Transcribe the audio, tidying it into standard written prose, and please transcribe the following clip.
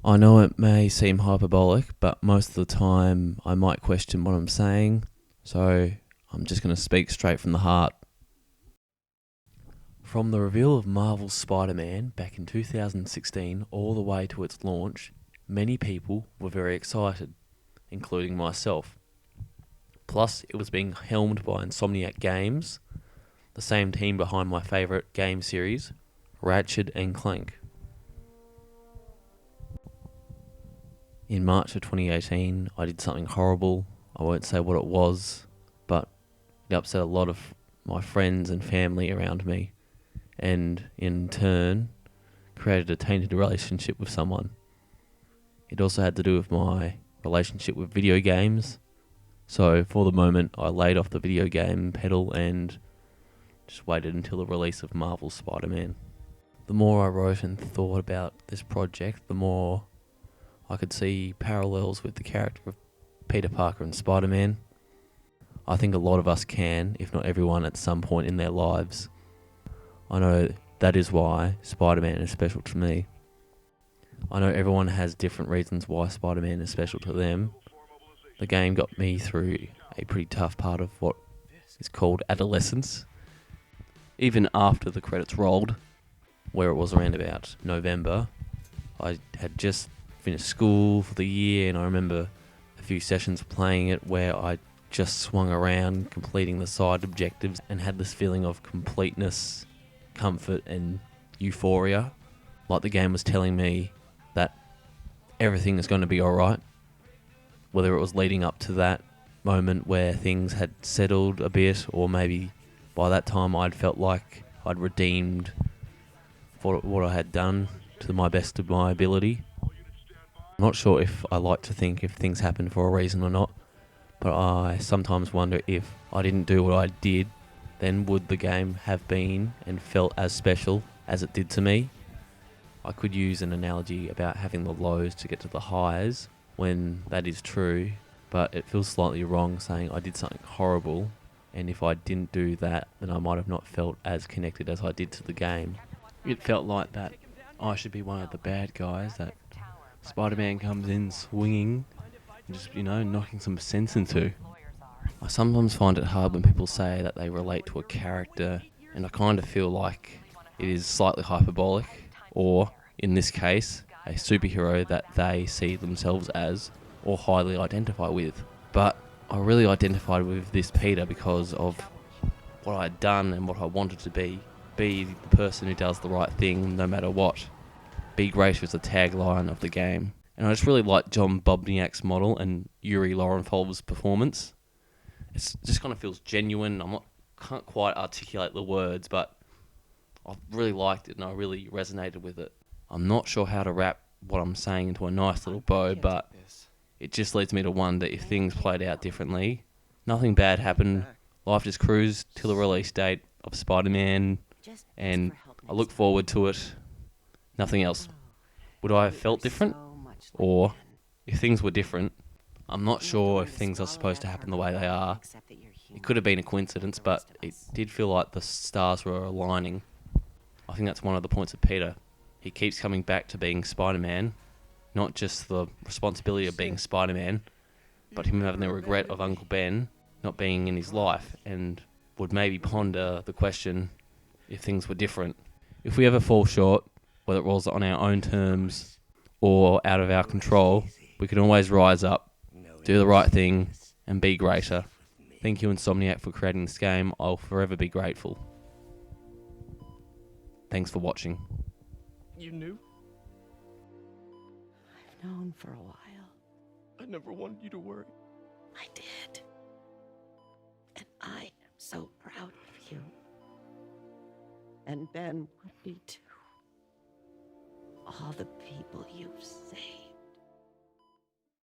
I know it may seem hyperbolic, but most of the time I might question what I'm saying, so I'm just going to speak straight from the heart. From the reveal of Marvel's Spider-Man back in 2016 all the way to its launch, many people were very excited, including myself. Plus, it was being helmed by Insomniac Games, the same team behind my favourite game series, Ratchet and Clank. In March of 2018, I did something horrible. I won't say what it was, but it upset a lot of my friends and family around me, and in turn, created a tainted relationship with someone. It also had to do with my relationship with video games. So for the moment, I laid off the video game pedal and just waited until the release of Marvel's Spider-Man. The more I wrote and thought about this project, the more I could see parallels with the character of Peter Parker and Spider-Man. I think a lot of us can, if not everyone, at some point in their lives. I know that is why Spider-Man is special to me. I know everyone has different reasons why Spider-Man is special to them. The game got me through a pretty tough part of what is called adolescence. Even after the credits rolled, where it was around about November, I had just finished school for the year, and I remember a few sessions playing it where I just swung around completing the side objectives and had this feeling of completeness, comfort and euphoria, like the game was telling me that everything is going to be alright. Whether it was leading up to that moment where things had settled a bit, or maybe by that time I'd felt like I'd redeemed for what I had done to my best of my ability. I'm not sure if I like to think if things happen for a reason or not, but I sometimes wonder if I didn't do what I did, then would the game have been and felt as special as it did to me? I could use an analogy about having the lows to get to the highs when that is true, but it feels slightly wrong saying I did something horrible, and if I didn't do that, then I might have not felt as connected as I did to the game. It felt like that I should be one of the bad guys that Spider-Man comes in swinging and just, knocking some sense into. I sometimes find it hard when people say that they relate to a character, and I kind of feel like it is slightly hyperbolic, or, in this case, a superhero that they see themselves as or highly identify with. But I really identified with this Peter because of what I had done and what I wanted to be. Be the person who does the right thing no matter what. Be great was the tagline of the game. And I just really like John Bobniak's model and Yuri Lorenfolv's performance. It just kind of feels genuine. Can't quite articulate the words, but I really liked it and I really resonated with it. I'm not sure how to wrap what I'm saying into a nice little bow, but it just leads me to wonder if things played out differently. Nothing bad happened. Life just cruised till the release date of Spider-Man, and I look forward to it. Nothing else. Would I have felt different? Or, if things were different, I'm not sure if things are supposed to happen the way they are. It could have been a coincidence, but it did feel like the stars were aligning. I think that's one of the points of Peter. He keeps coming back to being Spider-Man, not just the responsibility of being Spider-Man, but him having the regret of Uncle Ben not being in his life, and would maybe ponder the question if things were different. If we ever fall short, whether it was on our own terms or out of our control, we can always rise up, do the right thing, and be greater. Thank you, Insomniac, for creating this game. I'll forever be grateful. Thanks for watching. You knew? I've known for a while. I never wanted you to worry. I did. And I am so proud of you. And Ben would be too. All the people you've saved.